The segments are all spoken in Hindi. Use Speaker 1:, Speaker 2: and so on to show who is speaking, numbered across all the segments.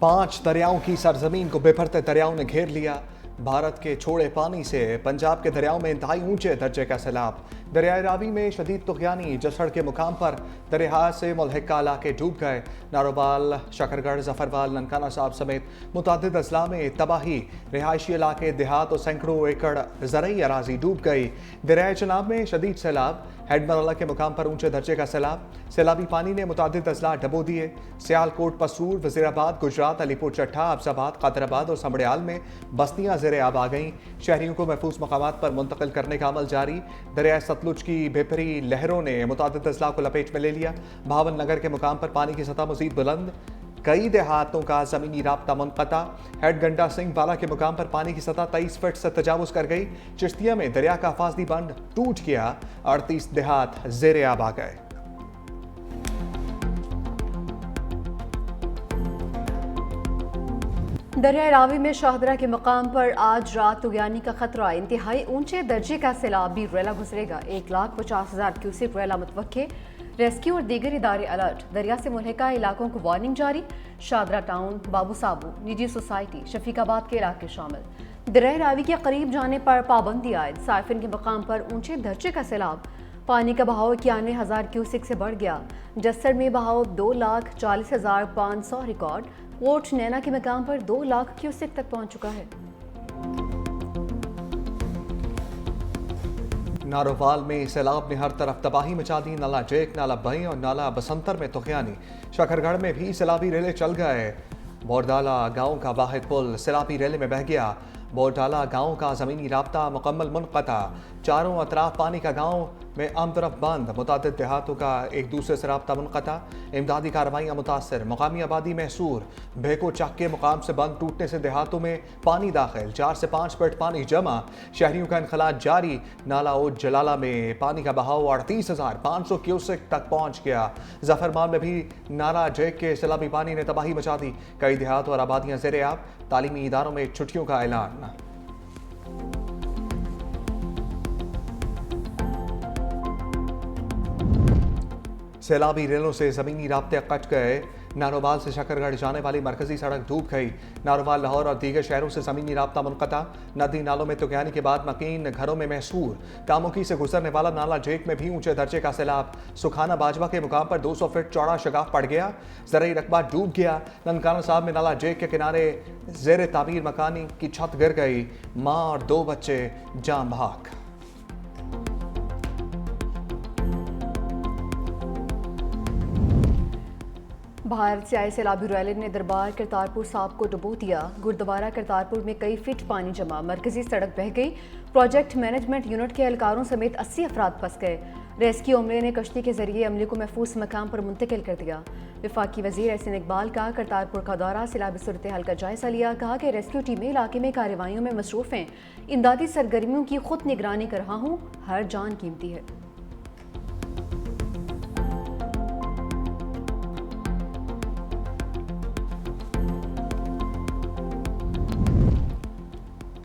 Speaker 1: 5 दरियाओं की सरजमीन को बेफरते दरियाओं ने घेर लिया। भारत के छोड़े पानी से पंजाब के दरियाओं में इंतहाई ऊंचे दर्जे का सैलाब। दरियाए रावी में शदीद तुगयानी। जसड़ के मुकाम पर दरिया से मुल्हिका इलाके डूब गए। नारोबाल, शकरगढ़, जफरवाल, ननकाना साहब समेत मुतअद्दिद अजला में तबाही। रिहायशी इलाके, देहात और सैकड़ों एकड़ ज़रई अराजी डूब गई। दरियाए चनाब में शदीद सैलाब। हेडमरला के मुकाम पर ऊंचे दर्जे का सैलाब। सैलाबी पानी ने मुतअद्दिद अजला डबो दिए। सियालकोट, पसूर, वजीराबाद, गुजरात, अलीपुर चट्टा, अफजाबाद, कादराबाद और समड़ियाल में बस्तियां ज़ेरे आब आ गईं। शहरियों को महफूज मकामात पर मुंतकिल करने का अमल जारी। दरियाए सतलुज की बेपरी लहरों ने मुतअद्दिद अजला को लपेट में ले लिया। भावन नगर के मुकाम पर पानी की सतह मजीद बुलंद। कई देहातों का जमीनी राब्ता मुनक़ता। हेड गंडा सिंह बाला के मुकाम पर पानी की सतह 23 फीट से तजावुज कर गई। चिश्तिया में दरिया का हिफाजती बंद टूट गया। 38 देहात ज़ेरे आब आ गए।
Speaker 2: दरिया रावी में शाहदरा के मकाम पर आज रात तुगयानी का खतरा। इंतहाई ऊंचे दर्जे का सैलाबी रेला गुजरेगा। 1,50,000 क्यूसेक रेला मुतवक्के। रेस्क्यू और दीगर इदारे अलर्ट। दरिया से मुल्हिका इलाकों को वार्निंग जारी। शाहदरा टाउन, बाबू साबू, निजी सोसाइटी, शफीकाबाद के इलाके शामिल। दरिया रावी के करीब जाने पर पाबंदी आयद। साइफिन के मकाम पर ऊंचे दर्जे का सैलाब। पानी का बहाव 91,000 क्यूसेक से बढ़ गया। जस्सर में बहाव 2,40,500 रिकॉर्ड। पोर्ट नैना के मकाम पर 2 लाख क्यूसेक तक पहुंच चुका है।
Speaker 1: नारोवाल में सैलाब ने हर तरफ तबाही मचा दी। नाला जेक, नाला बई और नाला बसंतर में तुगयानी। शकरगढ़ में भी सैलाबी रेले चल गए। बोरडाला गांव का वाहिद पुल सैलाबी रेले में बह गया। बोरडाला गांव का ज़मीनी राब्ता मुकम्मल मुनक़ता। चारों अतराफ पानी का गांव में आमतरफ बंद। मुतअद्दिद देहातों का एक दूसरे से राब्ता मुनक़ता। इमदादी कार्रवाइयाँ मुतासर। मकामी आबादी महसूर। भेको चक के मुकाम से बंद टूटने से देहातों में पानी दाखिल। 4 से 5 फीट पानी जमा। शहरियों का इनखला जारी। नाला ओट जलाला में पानी का बहाव 38,500 क्यूसेक तक पहुँच गया। जफरमाल में भी नाला जेक के सैलाबी पानी ने तबाही मचा दी। कई देहात और आबादियाँ ज़ेरे आब। तालीमी इदारों में छुट्टियों का ऐलान। सैलाबी रेलों से ज़मीनी राब्ते कट गए। नारोबाल से शकरगढ़ जाने वाली मरकजी सड़क डूब गई। नारोबाल, लाहौर और दीगर शहरों से ज़मीनी राब्ता मुनक़ता। नदी नालों में तुगयानी के बाद मकीन घरों में महसूर। कामुकी से गुजरने वाला नाला जेक में भी ऊंचे दर्जे का सैलाब। सुखाना बाजवा के मुकाम पर 200 फीट चौड़ा शगाफ पड़ गया। ज़रई रकबा डूब गया। ननकाना साहब में नाला जेक के किनारे ज़ेर तामीर मकानी की छत गिर गई। माँ और 2 बच्चे जाम बहक।
Speaker 2: भारत से आए सैलाबी रैले ने दरबार करतारपुर साहब को डुबो दिया। गुरुद्वारा करतारपुर में कई फीट पानी जमा। मरकजी सड़क बह गई। प्रोजेक्ट मैनेजमेंट यूनिट के एहलकारों समेत 80 अफराद फंस गए। रेस्क्यू अमले ने कश्ती के जरिए अमले को महफूज मकाम पर मुंतकिल कर दिया। वफाकी वजीर एहसन इकबाल का करतारपुर का दौरा। सैलाबी सूरत हाल का जायजा लिया। कहा कि रेस्क्यू टीमें इलाके में कार्रवाइयों में मसरूफ हैं। इमदादी सरगर्मियों की खुद निगरानी कर रहा हूँ। हर जान कीमती है।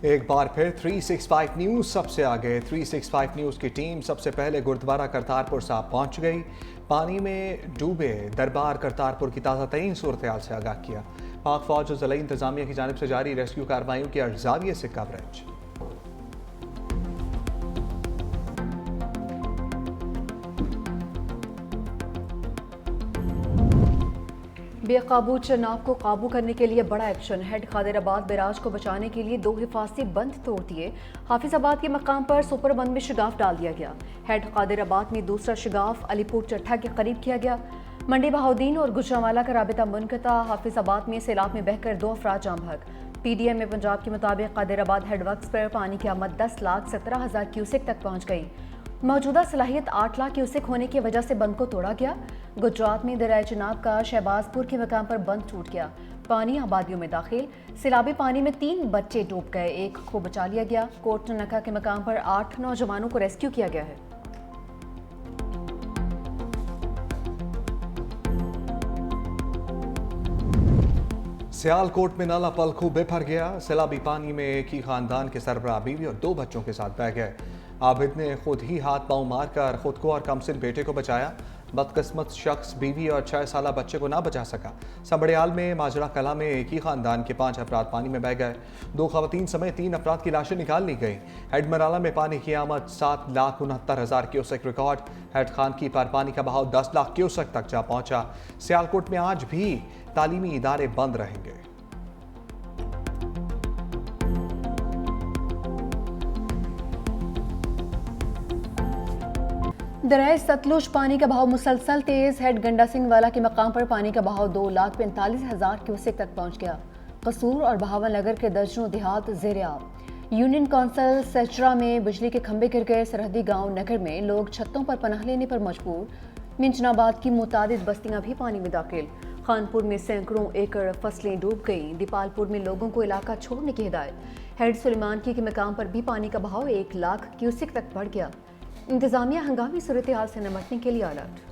Speaker 1: एक बार फिर 365 न्यूज़ सबसे आगे। 365 न्यूज़ की टीम सबसे पहले गुरुद्वारा करतारपुर साहब पहुंच गई। पानी में डूबे दरबार करतारपुर की ताज़ा तरीन सूरत हाल से आगाह किया। पाक फौज और ज़िला इंतज़ामिया की जानिब से जारी रेस्क्यू कार्रवाइयों की अर्जाविये से कवरेज।
Speaker 2: बेकाबू चनाब को काबू करने के लिए बड़ा एक्शन। हेड कादिराबाद बैराज को बचाने के लिए 2 हिफाजती बंद तोड़ दिए। हाफिजाबाद के मकाम पर सुपर बंद में शिगाफ डाल दिया गया। हेड कादिराबाद में दूसरा शिगाफ अलीपुर चट्टा के करीब किया गया। मंडी बहाउद्दीन और गुजरांवाला का राबिता मुनक़ता। हाफिजाबाद में सैलाब में बहकर 2 अफराद जाम बहक। PDM में पंजाब के मुताबिक कादिराबाद हेडवर्क्स पर पानी की आमद 10,17,000 क्यूसेक तक पहुँच गई। मौजूदा सलाहियत 8 लाख क्यूसेक होने की वजह से बंद को तोड़ा गया। गुजरात में दरिया चनाब का शहबाजपुर के मकाम पर बंद टूट गया। पानी आबादियों में दाखिल। सैलाबी पानी में 3 बच्चे डूब गए। 1 को बचा लिया गया। कोट ननका के मकाम पर 8 नौजवानों को रेस्क्यू किया गया है।
Speaker 1: सियालकोट में नाला पलखू बेभर गया। सैलाबी पानी में एक ही खानदान के सरबराह बीवी और 2 बच्चों के साथ बह गए। आबिद ने खुद ही हाथ पांव मारकर खुद को और कमसिन बेटे को बचाया। बदकिस्मत शख्स बीवी और 6 साला बच्चे को ना बचा सका। सबड़ियाल में माजरा कला में एक ही खानदान के 5 अफराद पानी में बह गए। 2 खवातीन समेत 3 अफराद की लाशें निकाल ली गई। हेडमराला में पानी की आमद 7,69,000 क्यूसेक रिकॉर्ड। हेड खान की पर पानी का बहाव 10 लाख क्यूसेक तक जा पहुंचा। सियालकोट में आज भी तालीमी इदारे बंद रहेंगे।
Speaker 2: दरिया सतलुज पानी का बहाव मुसलसल तेज। हेड गंडा सिंह वाला के मकाम पर पानी का बहाव 2,45,000 क्यूसेक तक पहुंच गया। कसूर और बहावल नगर के दर्जनों देहात ज़ेर-ए-आब। यूनियन कौंसिल सेचरा में बिजली के खंभे गिर गए। सरहदी गांव नगर में लोग छतों पर पनाह लेने पर मजबूर। मिंचनाबाद की मुतादिद बस्तियां भी पानी में दाखिल। खानपुर में सैकड़ों एकड़ फसलें डूब गईं। दीपालपुर में लोगों को इलाका छोड़ने की हिदायत। हेड सुलेमानकी के मकाम पर भी पानी का बहाव 1 लाख क्यूसेक तक बढ़ गया। इंतजामिया हंगामी सूरत हाल से निपटने के लिए अलर्ट।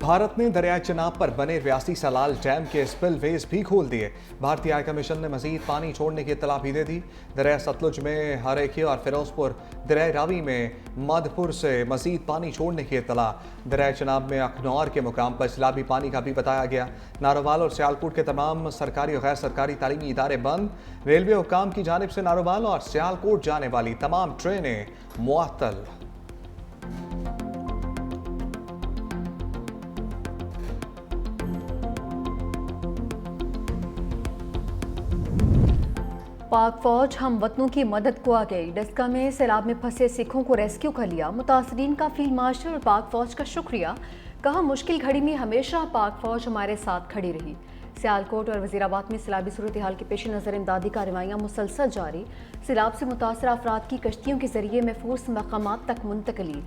Speaker 1: भारत ने दरियाई चिनाब पर बने रियासी सलाल डैम के स्पिलवेज भी खोल दिए। भारतीय हाई कमीशन ने मजीद पानी छोड़ने की इत्तला भी दे दी। दरिया सतलुज में हरेखी और फिरोजपुर, दरिया रावी में मधपुर से मजीद पानी छोड़ने की इत्तला। दरिया चिनाब में अखनौर के मुकाम पर सैलाबी पानी का भी बताया गया। नारोवाल और सियालकोट के तमाम सरकारी और गैर सरकारी तालीमी इदारे बंद। रेलवे हुकाम की जानिब से नारोवाल और सियालकोट जाने वाली तमाम ट्रेनें मुअत्तल।
Speaker 2: पाक फौज हम वतनों की मदद को आ गई। डस्का में सैलाब में फंसे सिखों को रेस्क्यू कर लिया। मुतासरीन का फील्ड मार्शल और पाक फौज का शुक्रिया। कहा मुश्किल घड़ी में हमेशा पाक फौज हमारे साथ खड़ी रही। सियालकोट और वजीराबाद में सैलाबी सूरत हाल के पेश नज़र इमदादी कार्रवाइयाँ मुसलसल जारी। सैलाब से मुतासर अफराद की कश्तियों के जरिए महफूज मकामात तक मुंतकली।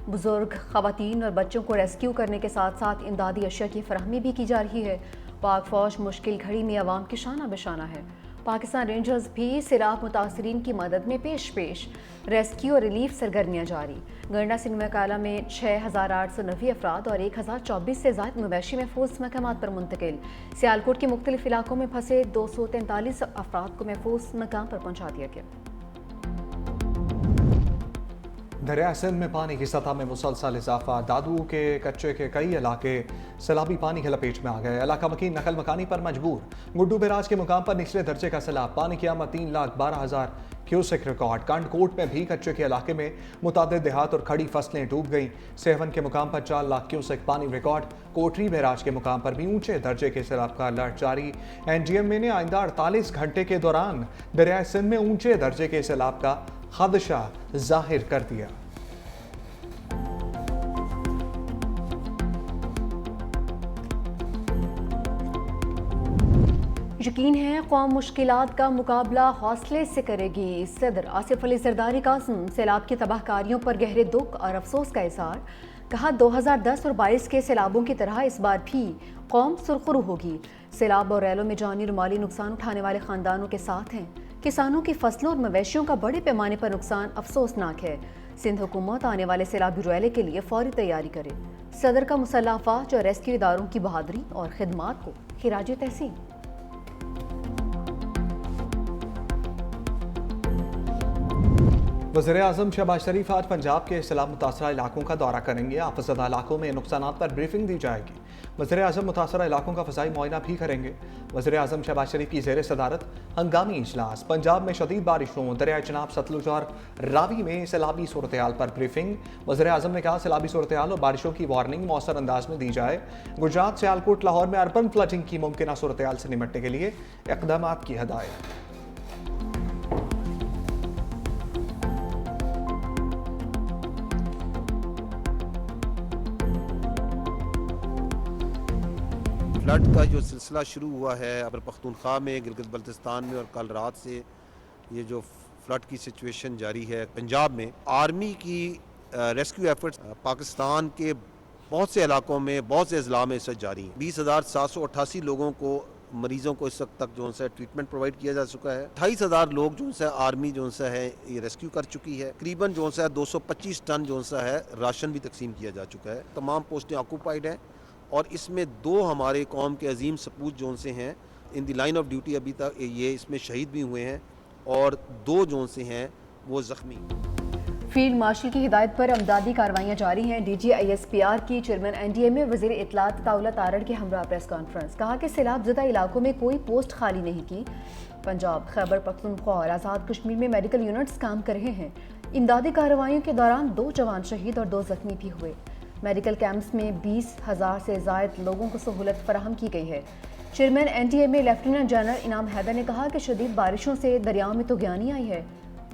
Speaker 2: बुजुर्ग, खवातीन और बच्चों को रेस्क्यू करने के साथ साथ इमदादी अशिया की फराहमी भी की जा रही है। पाक फौज मुश्किल घड़ी में अवाम की शाना बशाना है। पाकिस्तान रेंजर्स भी सैलाब मुतासरीन की मदद में पेश रेस्क्यू और रिलीफ सरगर्मियाँ जारी। गंडा सिंह मकाला में 6,890 अफराद और 1,024 से ज़ायद मवेशी महफूज मकामात पर मुंतकिल। सियालकोट के मुख्तलिफ इलाकों में फंसे 243 अफराद को महफूज मकाम पर पहुँचा दिया गया।
Speaker 1: दरिया सिंध में पानी की सतह में मुसलसल इजाफा। दादू के कच्चे के कई इलाके सैलाबी पानी के लपेट में आ गए। इलाका मकीन नकल मकानी पर मजबूर। गुड्डू बैराज के मुकाम पर निचले दर्जे का सैलाब। पानी की आमद 3,12,000 क्यूसेक रिकॉर्ड। कंडकोट में भी कच्चे के इलाके में मुतादिद देहात और खड़ी फसलें डूब गईं। सेवन के मुकाम पर 4 लाख क्यूसेक पानी रिकॉर्ड। कोटरी बैराज के मुकाम पर भी ऊंचे दर्जे के सैलाब का अलर्ट जारी। NGM ने आइंदा 48 घंटे के दौरान दरिया सिंध में ऊंचे दर्जे के सैलाब का खदशा जाहिर कर दिया।
Speaker 2: यकीन है कौम मुश्किलात का मुकाबला हौसले से करेगी। सदर आसिफ अली जरदारी का सैलाब की तबाहकारियों पर गहरे दुख और अफसोस का इज़हार। कहा 2010 और 22 के सैलाबों की तरह इस बार भी कौम सुरखरू होगी। सैलाब और रैलों में जानी और माली नुकसान उठाने वाले खानदानों के साथ हैं। किसानों की फसलों और मवेशियों का बड़े पैमाने पर नुकसान अफसोसनाक है। सिंध हुकूमत आने वाले सैलाबी रैले के लिए फौरी तैयारी करे। सदर का मुसल्लह अफवाज और रेस्क्यू इदारों की बहादुरी और खिदमात को खिराज तहसीन।
Speaker 1: वज़ीर-ए-आज़म शहबाज शरीफ आज पंजाब के सैलाब मुतासरा इलाकों का दौरा करेंगे। आफतज़दा इलाकों में नुकसानात पर ब्रीफिंग दी जाएगी। वज़ीर-ए-आज़म मुतासरा इलाकों का फ़ज़ाई मुआयना भी करेंगे। वज़ीर-ए-आज़म शहबाज शरीफ की ज़ेर सदारत हंगामी इजलास। पंजाब में शदीद बारिशों, दरिया चिनाब, सतलुज और रावी में सैलाबी सूरत हाल पर ब्रीफिंग। वज़ीर-ए-आज़म ने कहा सैलाबी सूरत हाल और बारिशों की वार्निंग मौसर अंदाज में दी जाए। गुजरात, सियालकोट, लाहौर में अर्बन फ्लडिंग की मुमकिन सूरत हाल से निपटने के लिए इक़दाम की हदायत।
Speaker 3: फ्लड का जो सिलसिला शुरू हुआ है खैबर पख्तूनख्वा में, गिलगित बल्तिस्तान में और कल रात से ये जो फ्लड की सिचुएशन जारी है पंजाब में, आर्मी की रेस्क्यू एफर्ट्स पाकिस्तान के बहुत से इलाकों में, बहुत से अजला में इस वक्त जारी हैं। 20,788 लोगों को, मरीजों को इस वक्त तक जो है ट्रीटमेंट प्रोवाइड किया जा चुका है। 28,000 लोग जो है आर्मी जो है ये रेस्क्यू कर चुकी है। तकरीबन जो है 225 टन जो है राशन भी तकसीम किया जा चुका है। तमाम पोस्टें ऑक्यूपाइड हैं और इसमें 2 हमारे कौम के अजीम सपूत जो से हैं इन दी लाइन ऑफ ड्यूटी अभी तक ये इसमें शहीद भी हुए हैं और 2 जो से हैं वो ज़ख्मी।
Speaker 2: फील्ड मार्शल की हिदायत पर अमदादी कार्रवाइयाँ जारी हैं। DG-ISPR की चेयरमैन NDMA वज़ीर इत्तलात ताउला तारड़ के हमरा प्रेस कॉन्फ्रेंस। कहा कि सैलाब ज़दा इलाकों में कोई पोस्ट खाली नहीं की। पंजाब, खैबर पख्तूनख्वा और आज़ाद कश्मीर में मेडिकल यूनिट्स काम कर रहे हैं। इमदादी कार्रवाइयों के दौरान 2 जवान शहीद और 2 जख्मी भी हुए। मेडिकल कैंप्स में 20,000 से ज़ायद लोगों को सहूलत फराहम की गई है। चेयरमैन NDMA लेफ्टिनेंट जनरल इनाम हैदर ने कहा कि शदीद बारिशों से दरियाओं में तूफ़ानी आई है।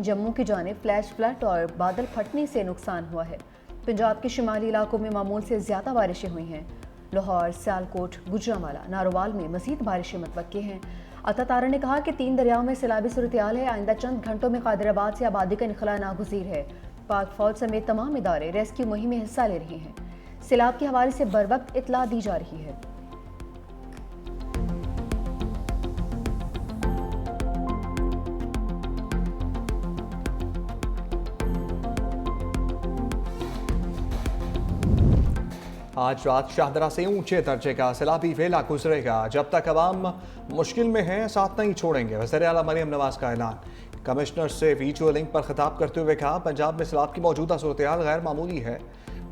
Speaker 2: जम्मू की जानिब फ्लैश फ्लड और बादल फटने से नुकसान हुआ है। पंजाब के शुमाली इलाकों में मामूल से ज़्यादा बारिशें हुई हैं। लाहौर, सियालकोट, गुजरांवाला, नारोवाल में मज़ीद बारिशें मुतवक्की हैं। अता तारा ने कहा कि 3 दरियाओं में सैलाबी सूरत-ए-हाल है। आइंदा चंद घंटों में कादिराबाद से आबादी का इनखला नागुज़ीर है। पाक फौज समेत तमाम इदारे रेस्क्यू मुहिम में हिस्सा ले रहे हैं। सैलाब के हवाले से बर वक्त इत्तला दी जा रही है।
Speaker 1: आज रात शाहदरा से ऊंचे दर्जे का सैलाबी वेला गुजरेगा। जब तक अवाम मुश्किल में है साथ नहीं छोड़ेंगे। वज़ीर आला मरियम नवाज का ऐलान। कमिश्नर से वीडियो लिंक पर खिताब करते हुए कहा, पंजाब में सैलाब की मौजूदा सूरत-ए-हाल गैर मामूली है।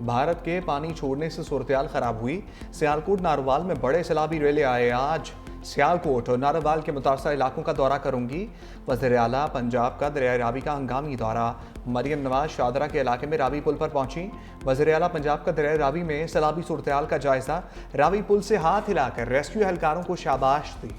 Speaker 1: भारत के पानी छोड़ने से सूरत-ए-हाल खराब हुई। सियालकोट नारोवाल में बड़े सैलाबी रेले आए। आज सियालकोट और नारोवाल के मुतासर इलाकों का दौरा करूंगी। वज़ीर आला पंजाब का दरियाए रावी का हंगामी दौरा। मरियम नवाज शाहदरा के इलाके में रावी पुल पर पहुंची। वज़ीर आला पंजाब का दरियाए रावी में सैलाबी सूरत-ए-हाल का जायजा। रावी पुल से हाथ हिलाकर रेस्क्यू एहलकारों को शाबाश दी।